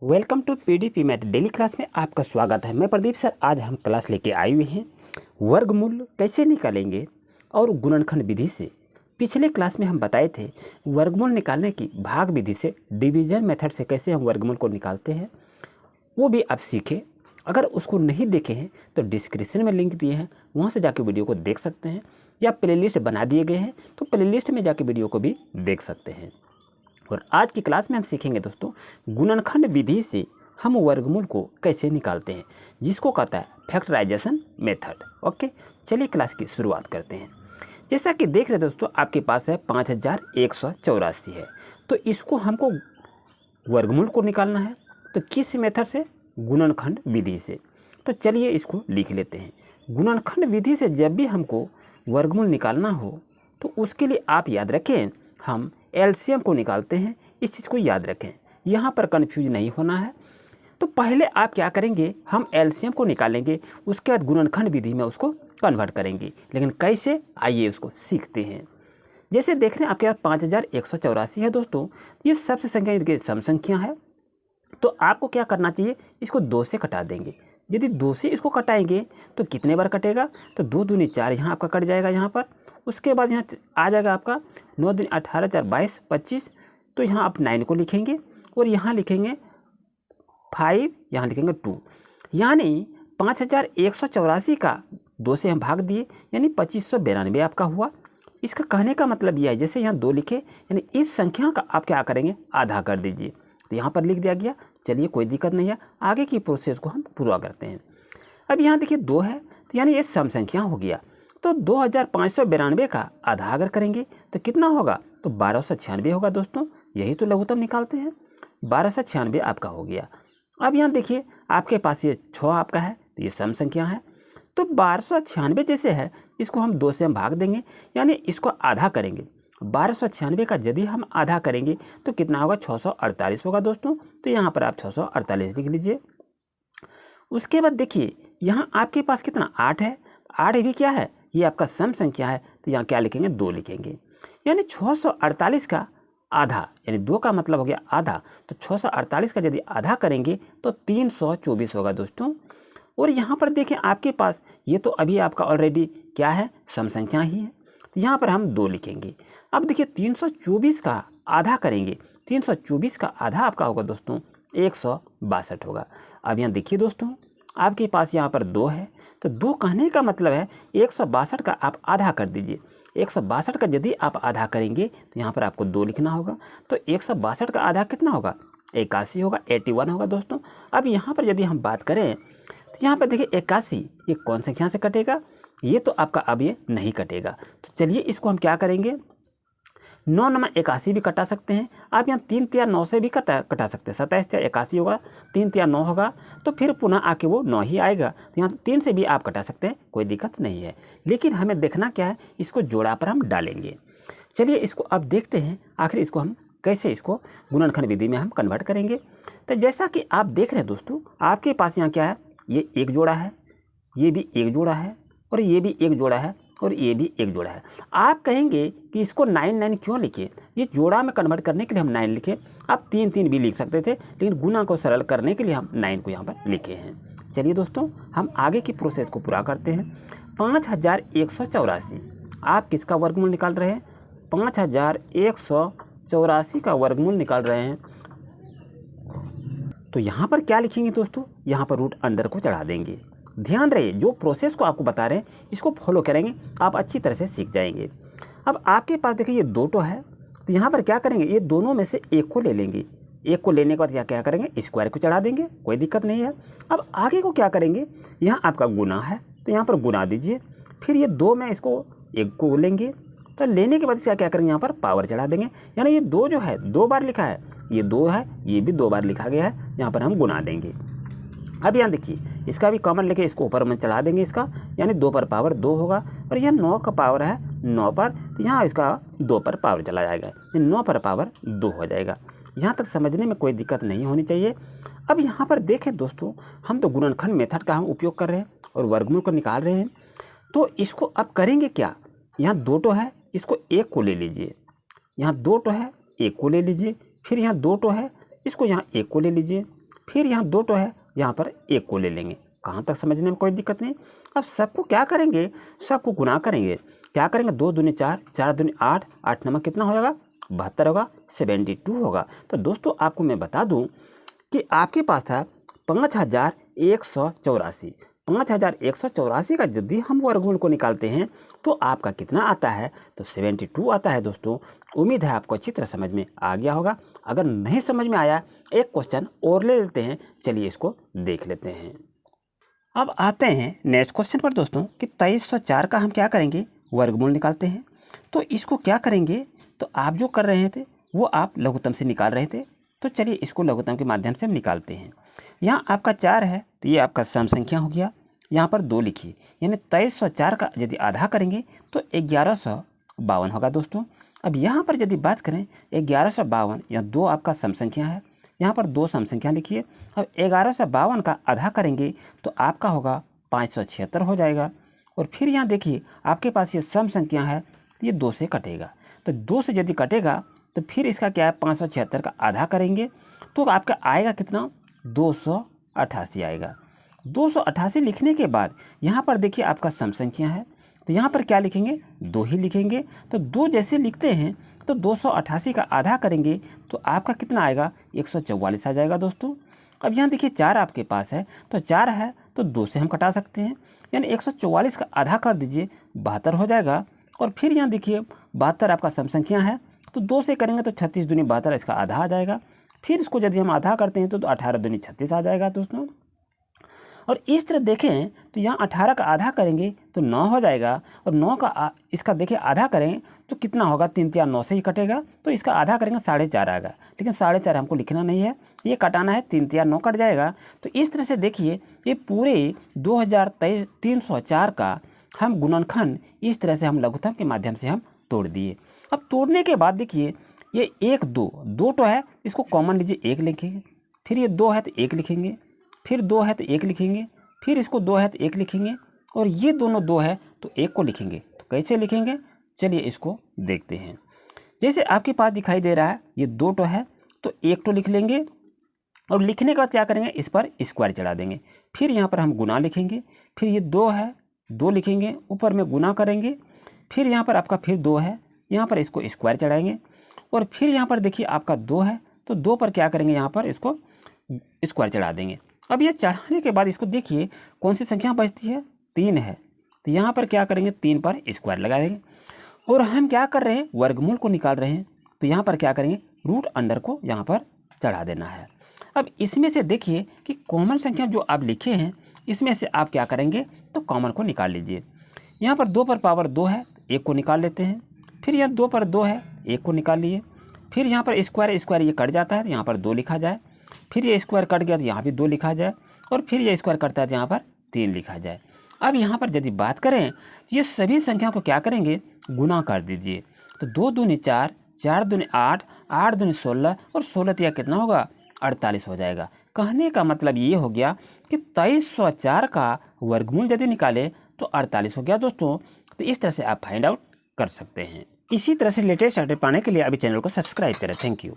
Welcome to PDP math daily class में आपका स्वागत है। मैं प्रदीप सर। आज हम क्लास लेके आए हुए हैं वर्गमूल कैसे निकालेंगे और गुणनखंड विधि से। पिछले क्लास में हम बताए थे वर्गमूल निकालने की भाग विधि से, डिवीजन मेथड से कैसे हम वर्गमूल को निकालते हैं, वो भी आप सीखे। अगर उसको नहीं देखे हैं तो डिस्क्रिप्शन में लिंक दिए हैं, वहाँ से जाके वीडियो को देख सकते हैं, या प्लेलिस्ट बना दिए गए हैं तो प्लेलिस्ट में जाके वीडियो को भी देख सकते हैं। और आज की क्लास में हम सीखेंगे दोस्तों गुणनखंड विधि से हम वर्गमूल को कैसे निकालते हैं, जिसको कहता है फैक्टराइजेशन मेथड। ओके, चलिए क्लास की शुरुआत करते हैं। जैसा कि देख रहे हैं दोस्तों, आपके पास है 5184 है, तो इसको हमको वर्गमूल को निकालना है। तो किस मेथड से? गुणनखंड विधि से। तो चलिए इसको लिख लेते हैं। गुणनखंड विधि से जब भी हमको वर्गमूल निकालना हो तो उसके लिए आप याद रखें, हम एलसीएम को निकालते हैं। इस चीज़ को याद रखें, यहाँ पर कन्फ्यूज नहीं होना है। तो पहले आप क्या करेंगे, हम एलसीएम को निकालेंगे, उसके बाद गुणनखंड विधि में उसको कन्वर्ट करेंगे। लेकिन कैसे, आइए उसको सीखते हैं। जैसे देख रहे हैं आपके पास 5184 है दोस्तों, ये सबसे संख्या इनके सम संख्या है। तो आपको क्या करना चाहिए, इसको 2 से कटा देंगे। यदि 2 से इसको कटाएंगे तो कितने बार कटेगा, तो 2 दूनी 4 यहाँ आपका कट जाएगा यहाँ पर। उसके बाद यहाँ आ जाएगा आपका 9 दूनी 18, 4 22 25। तो यहाँ आप 9 को लिखेंगे और यहाँ लिखेंगे 5, यहाँ लिखेंगे 2। यानी 5184 का 2 से हम भाग दिए, यानी 2592 आपका हुआ। इसका कहने का मतलब यह है, जैसे यहाँ 2 लिखे, यानी इस संख्या का आप क्या करेंगे, आधा कर दीजिए। तो यहाँ पर लिख दिया गया। चलिए कोई दिक्कत नहीं है, आगे की प्रोसेस को हम पूरा करते हैं। अब यहाँ देखिए 2 है, तो यानी ये सम संख्या हो गया। तो 2592 का आधा अगर करेंगे तो कितना होगा, तो 1296 होगा दोस्तों। यही तो लघुत्तम निकालते हैं, 1296 आपका हो गया। अब यहाँ देखिए आपके पास ये 6 आपका है, तो ये सम संख्या है। तो 1296 जैसे है, इसको हम 2 से हम भाग देंगे, यानी इसको आधा करेंगे। 1296 का यदि हम आधा करेंगे तो कितना होगा, 648 होगा दोस्तों। तो यहाँ पर आप 648 लिख लीजिए। उसके बाद देखिए यहाँ आपके पास कितना, 8 है। 8 भी क्या है, ये आपका सम संख्या है। तो यहाँ क्या लिखेंगे, 2 लिखेंगे। यानी 648 का आधा, यानी 2 का मतलब हो गया आधा। तो 648 का यदि आधा करेंगे तो 324 होगा दोस्तों। और यहाँ पर देखें आपके पास ये तो अभी आपका ऑलरेडी क्या है, सम संख्या ही है। तो यहाँ पर हम 2 लिखेंगे। अब देखिए 324 का आधा करेंगे, 324 का आधा आपका होगा दोस्तों 162 होगा। अब यहाँ देखिए दोस्तों आपके पास यहाँ पर 2 है, तो 2 कहने का मतलब है 162 का आप आधा कर दीजिए। 162 का यदि आप आधा करेंगे तो यहाँ पर आपको 2 लिखना होगा। तो 162 का आधा कितना होगा, 81 होगा, 81 होगा दोस्तों। अब यहाँ पर यदि हम बात करें तो यहाँ पर देखिए 81 ये कौन संख्या से कटेगा, ये तो आपका अब ये नहीं कटेगा। तो चलिए इसको हम क्या करेंगे, 9 9 81 भी कटा सकते हैं आप। यहाँ 3 3 9 से भी कटा सकते हैं। 27 4 81 होगा, 3 3 9 होगा, तो फिर पुनः आके वो 9 ही आएगा। तो यहाँ 3 से भी आप कटा सकते हैं, कोई दिक्कत नहीं है। लेकिन हमें देखना क्या है, इसको जोड़ा पर हम डालेंगे। चलिए इसको अब देखते हैं आखिर इसको हम कैसे इसको गुणनखंड विधि में हम कन्वर्ट करेंगे। तो जैसा कि आप देख रहे हैं दोस्तों, आपके पास यहाँ क्या है, ये एक जोड़ा है, ये भी एक जोड़ा है, और ये भी एक जोड़ा है, और ये भी एक जोड़ा है। आप कहेंगे कि इसको 9 9 क्यों लिखे, ये जोड़ा में कन्वर्ट करने के लिए हम 9 लिखे। आप 3 3 भी लिख सकते थे, लेकिन गुना को सरल करने के लिए हम 9 को यहाँ पर लिखे हैं। चलिए दोस्तों हम आगे की प्रोसेस को पूरा करते हैं। 5184 आप किसका वर्गमूल निकाल रहे हैं, 5184 का वर्गमूल निकाल रहे हैं। तो यहाँ पर क्या लिखेंगे दोस्तों, यहाँ पर रूट अंडर को चढ़ा देंगे। ध्यान रहे, जो प्रोसेस को आपको बता रहे हैं इसको फॉलो करेंगे, आप अच्छी तरह से सीख जाएंगे। अब आपके पास देखिए ये 2 है, तो यहाँ पर क्या करेंगे, ये दोनों में से एक को ले लेंगे। एक को लेने के बाद क्या करेंगे, स्क्वायर को चढ़ा देंगे, कोई दिक्कत नहीं है। अब आगे को क्या करेंगे, यहाँ आपका गुना है तो यहाँ पर गुना दीजिए। फिर ये 2 में इसको एक को लेंगे, तो लेने के बाद इसका क्या करेंगे, यहाँ पर पावर चढ़ा देंगे। यानी ये 2 जो है 2 बार लिखा है, ये 2 है, ये भी 2 बार लिखा गया है, यहाँ पर हम गुना देंगे। अब यहाँ देखिए इसका भी कॉमन लेके इसको ऊपर में चढ़ा देंगे इसका, यानी 2 पर पावर 2 होगा। और यह 9 का पावर है 9 पर, तो यहाँ इसका 2 पर पावर चला जाएगा, ये 9 पर पावर 2 हो जाएगा। यहाँ तक समझने में कोई दिक्कत नहीं होनी चाहिए। अब यहाँ पर देखें दोस्तों, हम तो गुणनखंड मेथड का हम उपयोग कर रहे हैं और वर्गमूल को निकाल रहे हैं। तो इसको अब करेंगे क्या, यहाँ 2 है, इसको 1 को ले लीजिए। यहाँ 2 है, 1 को ले लीजिए। फिर यहाँ 2 है, इसको यहाँ 1 को ले लीजिए। फिर यहाँ 2 तो है, यहाँ पर 1 को ले लेंगे। कहाँ तक समझने में कोई दिक्कत नहीं। अब सबको क्या करेंगे, सबको गुना करेंगे। क्या करेंगे, 2 दूनी 4, 4 दूनी 8, 8 नमक कितना हो जाएगा, 72 होगा, 72 होगा। तो दोस्तों आपको मैं बता दूं कि आपके पास था 5184। 5184 का यदि हम वर्गमूल को निकालते हैं तो आपका कितना आता है, तो 72 आता है। दोस्तों उम्मीद है आपको अच्छी तरह समझ में आ गया होगा। अगर नहीं समझ में आया, एक क्वेश्चन और ले लेते हैं, चलिए इसको देख लेते हैं। अब आते हैं नेक्स्ट क्वेश्चन पर दोस्तों कि 2304 का हम क्या करेंगे, वर्गमूल निकालते हैं। तो इसको क्या करेंगे, तो आप जो कर रहे थे वो आप लघुत्तम से निकाल रहे थे, तो चलिए इसको लघुत्तम के माध्यम से हम निकालते हैं। यहाँ आपका 4 है तो ये आपका सम संख्या हो गया, यहाँ पर 2 लिखिए, यानी 2304 का यदि आधा करेंगे तो 1152 होगा। दोस्तों अब यहाँ पर यदि बात करें 1152, यहाँ 2 आपका सम संख्या है, यहाँ पर 2 सम संख्या लिखिए। अब 1152 का आधा करेंगे तो आपका होगा 576 हो जाएगा। और फिर यहाँ देखिए आपके पास ये सम संख्या है, ये 2 से कटेगा, तो 2 से यदि कटेगा तो फिर इसका क्या है, 576 का आधा करेंगे तो आपका आएगा कितना, 288 आएगा। 288 लिखने के बाद यहाँ पर देखिए आपका सम संख्या है, तो यहाँ पर क्या लिखेंगे, 2 ही लिखेंगे। तो 2 जैसे लिखते हैं तो 288 का आधा करेंगे तो आपका कितना आएगा, 144 आ जाएगा। दोस्तों अब यहाँ देखिए 4 आपके पास है, तो 4 है तो 2 से हम कटा सकते हैं, यानी 144 का आधा कर दीजिए, 72 हो जाएगा। और फिर यहाँ देखिए 72 आपका सम संख्या है, तो 2 से करेंगे तो 36 दूनी 72, इसका आधा आ जाएगा। फिर इसको यदि हम आधा करते हैं तो 18 दूनी 36 आ जाएगा। दोस्तों और इस तरह देखें तो यहाँ 18 का आधा करेंगे तो 9 हो जाएगा, और 9 का इसका देखिए आधा करें तो कितना होगा, 3 3 9 से ही कटेगा, तो इसका आधा करेंगे 4.5 आएगा। लेकिन 4.5 हमको लिखना नहीं है, ये कटाना है, 3 3 9 कट जाएगा। तो इस तरह से देखिए ये पूरे 2304 का हम गुणनखंड इस तरह से हम लघुत्तम के माध्यम से हम तोड़ दिए। अब तोड़ने के बाद देखिए ये 1 2 तो है, इसको कॉमन लीजिए, 1 लिखेंगे। फिर ये 2 है तो 1 लिखेंगे, फिर 2 है तो 1 लिखेंगे, फिर इसको 2 है तो 1 लिखेंगे, और ये दोनों 2 है तो 1 को लिखेंगे। तो कैसे लिखेंगे, चलिए इसको देखते हैं। जैसे आपके पास दिखाई दे रहा है ये 2 तो है तो 1 तो लिख लेंगे, और लिखने के बाद क्या करेंगे, इस पर स्क्वायर चढ़ा देंगे। फिर यहाँ पर हम गुना लिखेंगे, फिर ये 2 है 2 लिखेंगे, ऊपर में गुना करेंगे। फिर यहाँ पर आपका फिर 2 है, यहाँ पर इसको स्क्वायर चढ़ाएंगे। और फिर यहाँ पर देखिए आपका 2 है तो 2 पर क्या करेंगे, यहाँ पर इसको स्क्वायर चढ़ा देंगे। अब ये चढ़ाने के बाद इसको देखिए कौन सी संख्या बचती है, 3 है, तो यहाँ पर क्या करेंगे, 3 पर स्क्वायर लगा देंगे। और हम क्या कर रहे हैं, वर्गमूल को निकाल रहे हैं, तो यहाँ पर क्या करेंगे, रूट अंडर को यहाँ पर चढ़ा देना है। अब इसमें से देखिए कि कॉमन संख्या जो आप लिखे हैं इसमें से आप क्या करेंगे, तो कॉमन को निकाल लीजिए। यहाँ पर 2 पर पावर 2 है, 1 को निकाल लेते हैं। फिर यहाँ 2 पर 2 है, 1 को निकाल लिए। फिर यहाँ पर स्क्वायर ये कट जाता है तो यहाँ पर 2 लिखा जाए। फिर ये स्क्वायर कट गया तो यहाँ भी 2 लिखा जाए, और फिर ये स्क्वायर कटता है तो यहाँ पर 3 लिखा जाए। अब यहाँ पर यदि बात करें, ये सभी संख्या को क्या करेंगे, गुना कर दीजिए। तो 2 दूनी 4, 4 दूनी 8, 8 दूनी 16, और 16 तिया कितना होगा, 48 हो जाएगा। कहने का मतलब ये हो गया कि 2304 का वर्गमूल यदि निकाले तो 48 हो गया। दोस्तों तो इस तरह से आप फाइंड आउट कर सकते हैं। इसी तरह से लेटेस्ट अपडेट पाने के लिए अभी चैनल को सब्सक्राइब करें। Thank you.